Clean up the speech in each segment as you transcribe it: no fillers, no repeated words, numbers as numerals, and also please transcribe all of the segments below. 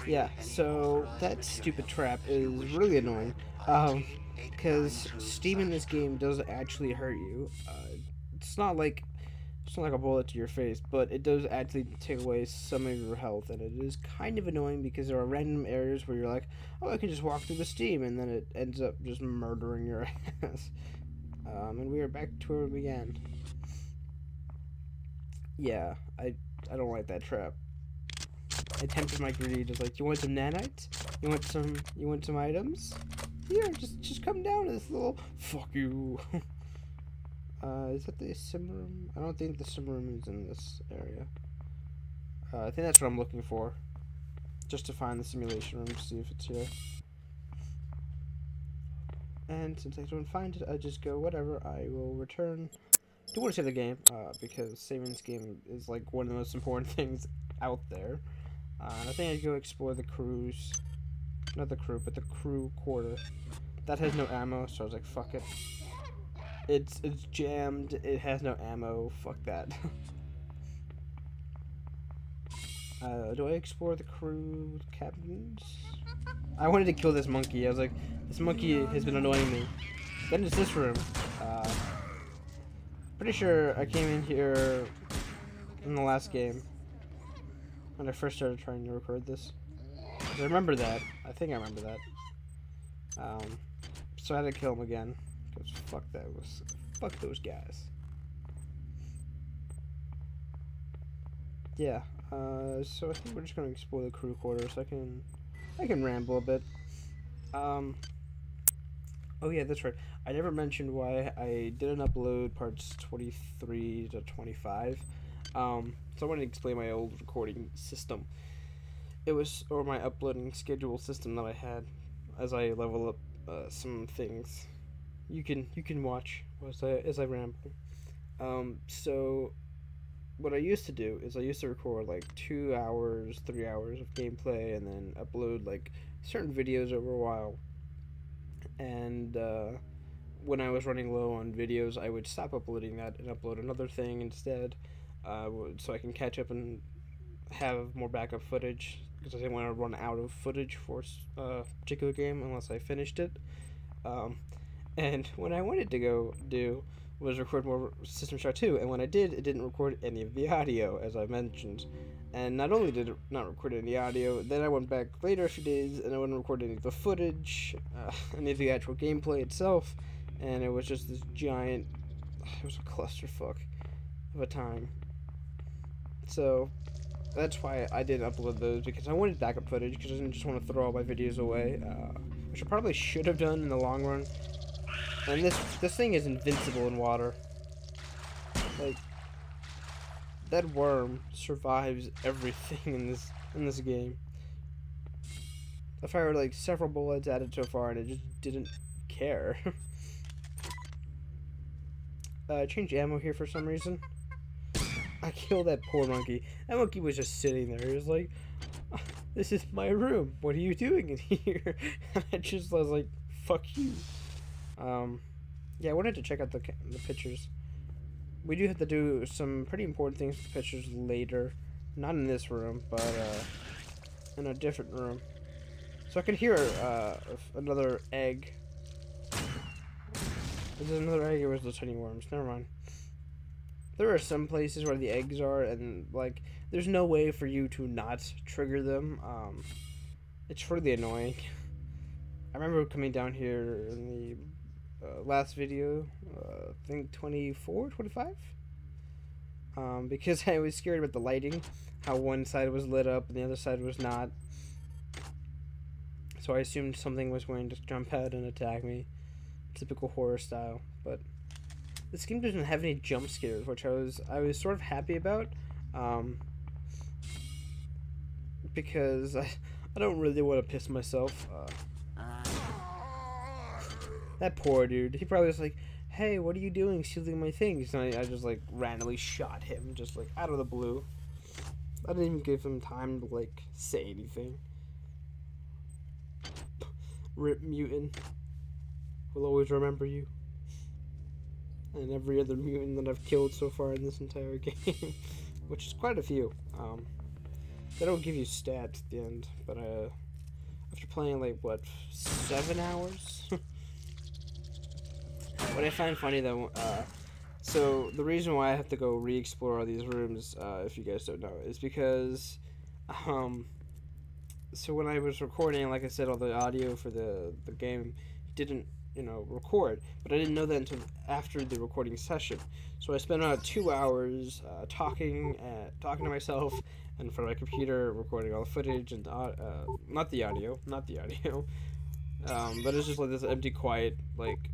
Yeah, so that stupid trap is really annoying. Because Steam in this game does actually hurt you. It's not like it's not like a bullet to your face, but it does actually take away some of your health, and it is kind of annoying because there are random areas where you're like, oh, I can just walk through the Steam, and then it ends up just murdering your ass. And we are back to where we began. Yeah, I don't like that trap. I tempted my greed, just like, you want some nanites? You want some items? Here, just come down to this little fuck you. Is that the sim room? I don't think the sim room is in this area. I think that's what I'm looking for. Just to find the simulation room to see if it's here. And since I don't find it, I just go, whatever, I will return. I do want to save the game, because saving this game is like one of the most important things out there. And I think I'd go explore the cruise. Not the crew, but the crew quarter. That has no ammo, so I was like, fuck it. It's jammed, it has no ammo, fuck that. Do I explore the crew cabins? I wanted to kill this monkey. I was like, this monkey has been annoying me. Then it's this room. Pretty sure I came in here in the last game when I first started trying to record this. I remember that. I think I remember that. So I had to kill him again. Because fuck those guys. Yeah. So I think we're just gonna explore the crew quarters. I can ramble a bit. Oh yeah, that's right. I never mentioned why I didn't upload parts 23 to 25. So I wanted to explain my old recording system. It was, or my uploading schedule system that I had as I level up some things. You can watch as I ramble. So what I used to do is I used to record like 2 hours, 3 hours of gameplay, and then upload like certain videos over a while. And when I was running low on videos, I would stop uploading that and upload another thing instead, so I can catch up and have more backup footage, because I didn't want to run out of footage for a particular game unless I finished it. And when I wanted to go do was record more System Shock 2, and when I did, it didn't record any of the audio, as I mentioned. And not only did it not record any audio, then I went back later a few days, and I wouldn't record any of the footage, any of the actual gameplay itself, and it was just this giant, it was a clusterfuck of a time. So, that's why I didn't upload those, because I wanted backup footage, because I didn't just want to throw all my videos away, which I probably should have done in the long run. And this thing is invincible in water. Like, that worm survives everything in this game. I fired like several bullets at it so far, and it just didn't care. Change ammo here for some reason. I killed that poor monkey. That monkey was just sitting there. He was like, "This is my room. What are you doing in here?" And I just was like, "Fuck you." Yeah, I wanted to check out the pictures. We do have to do some pretty important things with the pictures later. Not in this room, but in a different room. So I can hear another egg. Is it another egg, or was it tiny worms? Never mind. There are some places where the eggs are, and like, there's no way for you to not trigger them. It's really annoying. I remember coming down here in the last video, I think 24, 25? Because I was scared about the lighting, how one side was lit up and the other side was not. So I assumed something was going to jump out and attack me, typical horror style. But this game doesn't have any jump scares, which I was sort of happy about, because I don't really want to piss myself. That poor dude. He probably was like, "Hey, what are you doing stealing my things?" And I just like randomly shot him, just like out of the blue. I didn't even give him time to like say anything. Rip mutant. We'll always remember you. And every other mutant that I've killed so far in this entire game, which is quite a few. They don't give you stats at the end, but after playing like what 7 hours. What I find funny though, so the reason why I have to go re-explore all these rooms, if you guys don't know, is because, so when I was recording, like I said, all the audio for the game didn't, record, but I didn't know that until after the recording session. So I spent about 2 hours talking to myself in front of my computer, recording all the footage and not the audio, but it's just like this empty, quiet like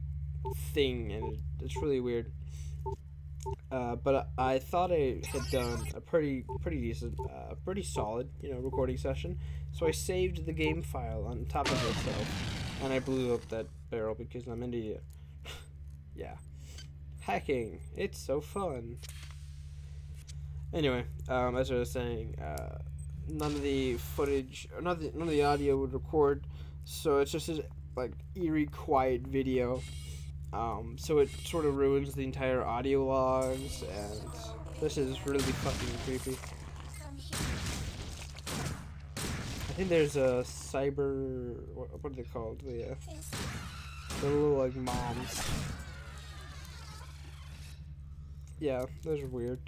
thing, and it's really weird. But I thought I had done a pretty decent, pretty solid, recording session. So I saved the game file on top of itself, and I blew up that barrel because I'm an idiot. Yeah, hacking. It's so fun. Anyway, as I was saying, none of the footage, or none of the audio would record, so it's just this like eerie, quiet video. So it sort of ruins the entire audio logs, and this is really fucking creepy. I think there's a cyber, what are they called? The little like moms. Yeah, those are weird.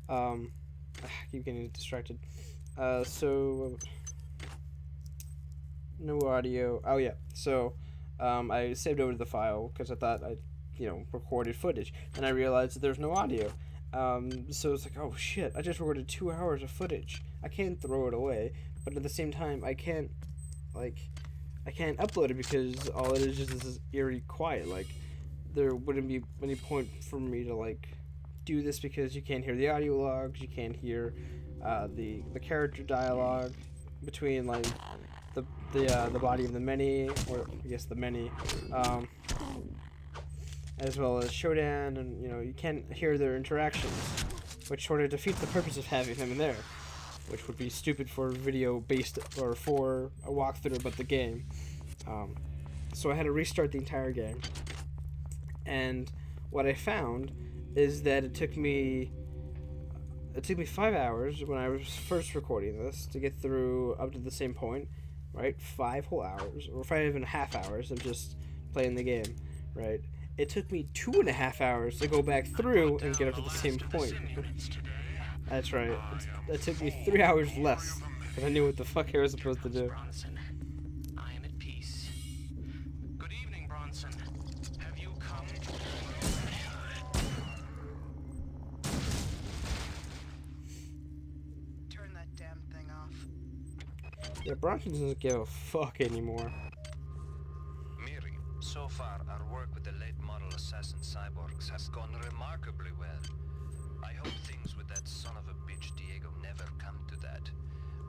I keep getting distracted. So no audio. Oh yeah, so. I saved over the file because I thought I, recorded footage, and I realized that there's no audio. So it's like, oh shit, I just recorded 2 hours of footage. I can't throw it away, but at the same time, I can't upload it because all it is just this eerie quiet. Like, there wouldn't be any point for me to like do this because you can't hear the audio logs, you can't hear the character dialogue between like the body of the many, or I guess the many, as well as Shodan, and you can't hear their interactions, which sort of defeats the purpose of having them in there, which would be stupid for video based or for a walkthrough about the game. So I had to restart the entire game, and what I found is that it took me 5 hours when I was first recording this to get through up to the same point. Right, 5 whole hours, or 5.5 hours of just playing the game, right? It took me 2.5 hours to go back through and get up to the same point. That's right. It took me 3 hours less, because I knew what the fuck I was supposed to do. I am at peace. Good evening, Bronson. Have you come? Turn that damn thing off. Yeah, Bronson doesn't give a fuck anymore. Miri, so far our work with the late model assassin cyborgs has gone remarkably well. I hope things with that son of a bitch Diego never come to that.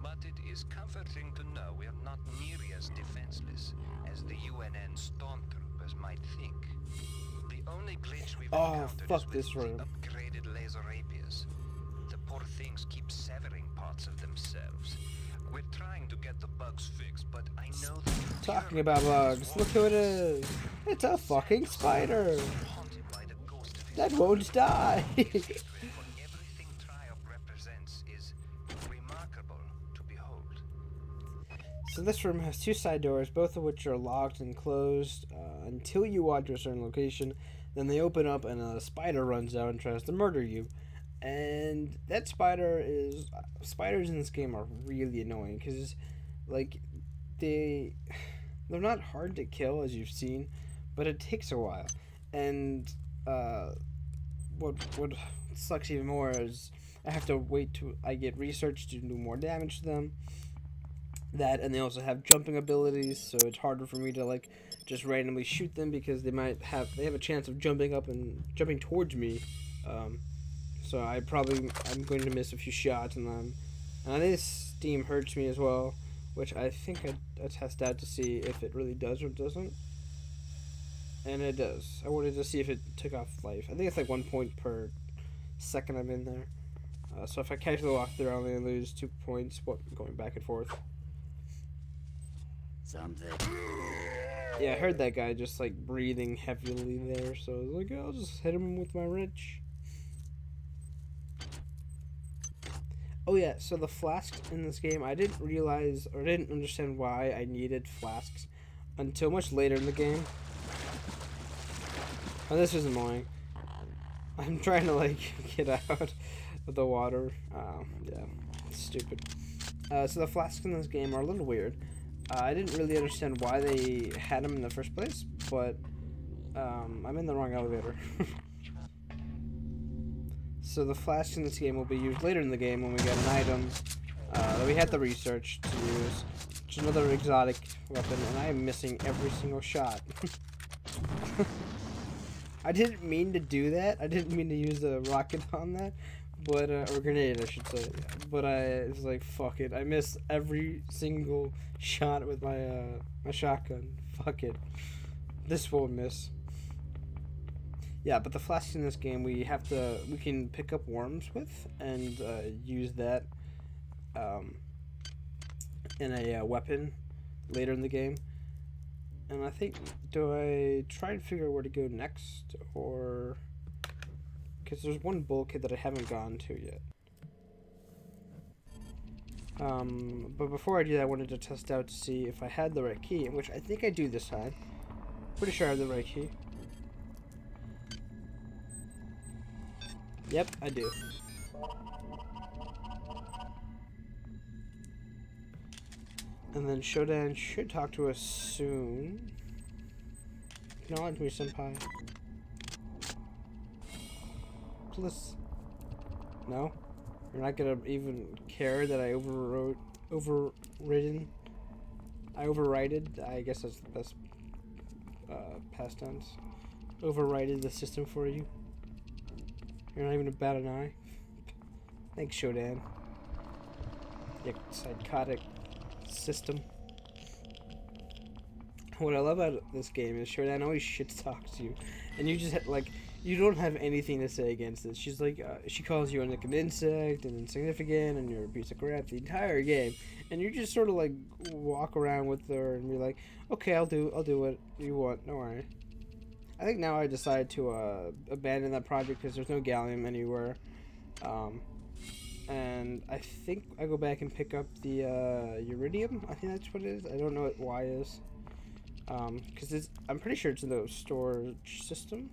But it is comforting to know we are not nearly as defenseless as the UNN stormtroopers might think. The only glitch we've encountered is with the upgraded laser rapiers. The poor things keep severing parts of themselves. We're trying to get the bugs fixed, but I know that... Talking about bugs, look who it is. It's a fucking spider. That won't die. Everything Triumph represents is remarkable to behold. So this room has 2 side doors, both of which are locked and closed until you walk to a certain location. Then they open up and a spider runs out and tries to murder you. And that spiders in this game are really annoying because, like, they're not hard to kill as you've seen, but it takes a while. And what sucks even more is I have to wait till I get research to do more damage to them. That, and they also have jumping abilities, so it's harder for me to like just randomly shoot them because they have a chance of jumping up and jumping towards me. So I'm going to miss a few shots on them. And this steam hurts me as well, which I think I test out to see if it really does or doesn't. And it does. I wanted to see if it took off life. I think it's like 1 point per second I'm in there. So if I catch the walkthrough, I only lose 2 points going back and forth. Something. Yeah, I heard that guy just like breathing heavily there, so I was like, I'll just hit him with my wrench. Oh yeah, so the flasks in this game, I didn't realize or didn't understand why I needed flasks until much later in the game. Oh, this is annoying. I'm trying to like get out of the water. Yeah, it's stupid. So the flasks in this game are a little weird. I didn't really understand why they had them in the first place, but I'm in the wrong elevator. So the flasks in this game will be used later in the game when we get an item that we had to research to use, which is another exotic weapon, and I am missing every single shot. I didn't mean to do that. I didn't mean to use a rocket on that, but or grenade, I should say. But I was like, fuck it. I missed every single shot with my my shotgun. Fuck it. This won't miss. Yeah, but the flasks in this game we can pick up worms with and use that in a weapon later in the game. And I think, do I try and figure out where to go next, or because there's one bulkhead that I haven't gone to yet. But before I do that, I wanted to test out to see if I had the right key, which I think I do this time. Pretty sure I have the right key. Yep, I do. And then Shodan should talk to us soon. Acknowledge me, senpai. Please. No? You're not gonna even care that I overridden? I overrided? I guess that's the best past tense. Overrided the system for you. You're not even to bat an eye. Thanks, Shodan. You psychotic system. What I love about this game is Shodan always shit talks you, and you just like you don't have anything to say against it. She's like she calls you like an insect and insignificant, and you're a piece of crap the entire game, and you just sort of like walk around with her and be like, okay, I'll do what you want. Don't worry. I think now I decided to abandon that project because there's no gallium anywhere. And I think I go back and pick up the iridium. I think that's what it is. I don't know what Y is. Because I'm pretty sure it's in the storage system.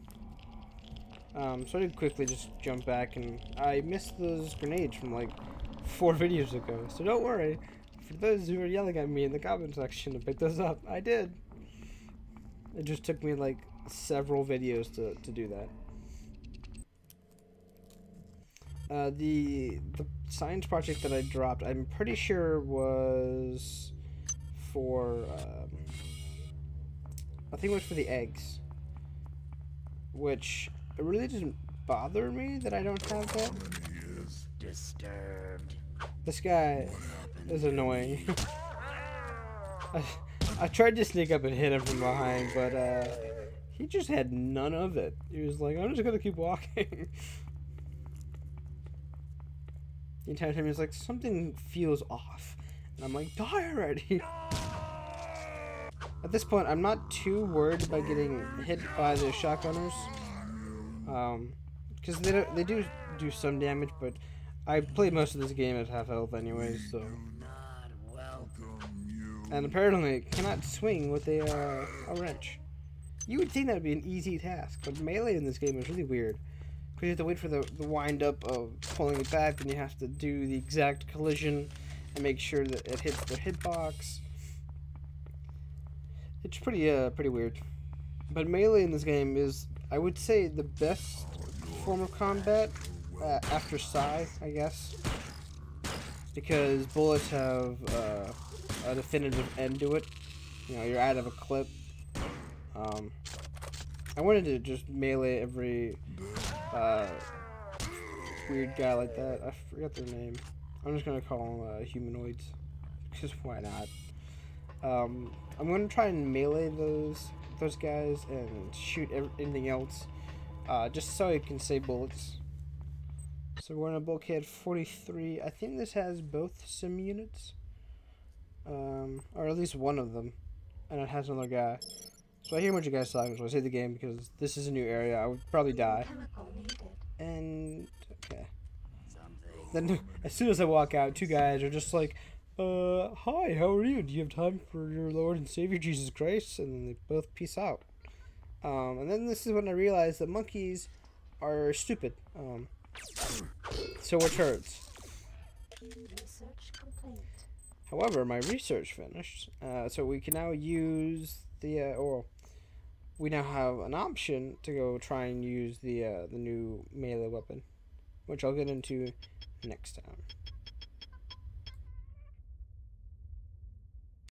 So I did quickly just jump back, and I missed those grenades from like 4 videos ago. So don't worry. For those who are yelling at me in the comment section to pick those up, I did. It just took me like several videos to do that. The science project that I dropped, I'm pretty sure was for I think it was for the eggs, which it really doesn't bother me that I don't have that. This guy is annoying. I tried to sneak up and hit him from behind, but he just had none of it. He was like, I'm just gonna keep walking. The entire time he was like, something feels off. And I'm like, die already. At this point, I'm not too worried about getting hit by the shotgunners. Because they do some damage, but I played most of this game at half health anyways, so. And apparently cannot swing with a wrench. You would think that would be an easy task, but melee in this game is really weird. Because you have to wait for the wind up of pulling it back, and you have to do the exact collision and make sure that it hits the hitbox. It's pretty weird. But melee in this game is, I would say, the best form of combat after Psy, I guess. Because bullets have a definitive end to it. You know, you're out of a clip. I wanted to just melee every weird guy like that. I forgot their name. I'm just gonna call them humanoids, because why not? I'm gonna try and melee those guys and shoot anything else, just so I can save bullets. So we're in a bulkhead 43. I think this has both sim units, or at least one of them, and it has another guy. So I hear what you guys talking, so I save the game because this is a new area. I would probably die. And okay. Then as soon as I walk out, two guys are just like, hi, how are you? Do you have time for your Lord and Savior Jesus Christ? And then they both peace out. And then this is when I realized that monkeys are stupid. So we're turds. Research complete. However, my research finished, so we can now use the, we now have an option to go try and use the new melee weapon, which I'll get into next time.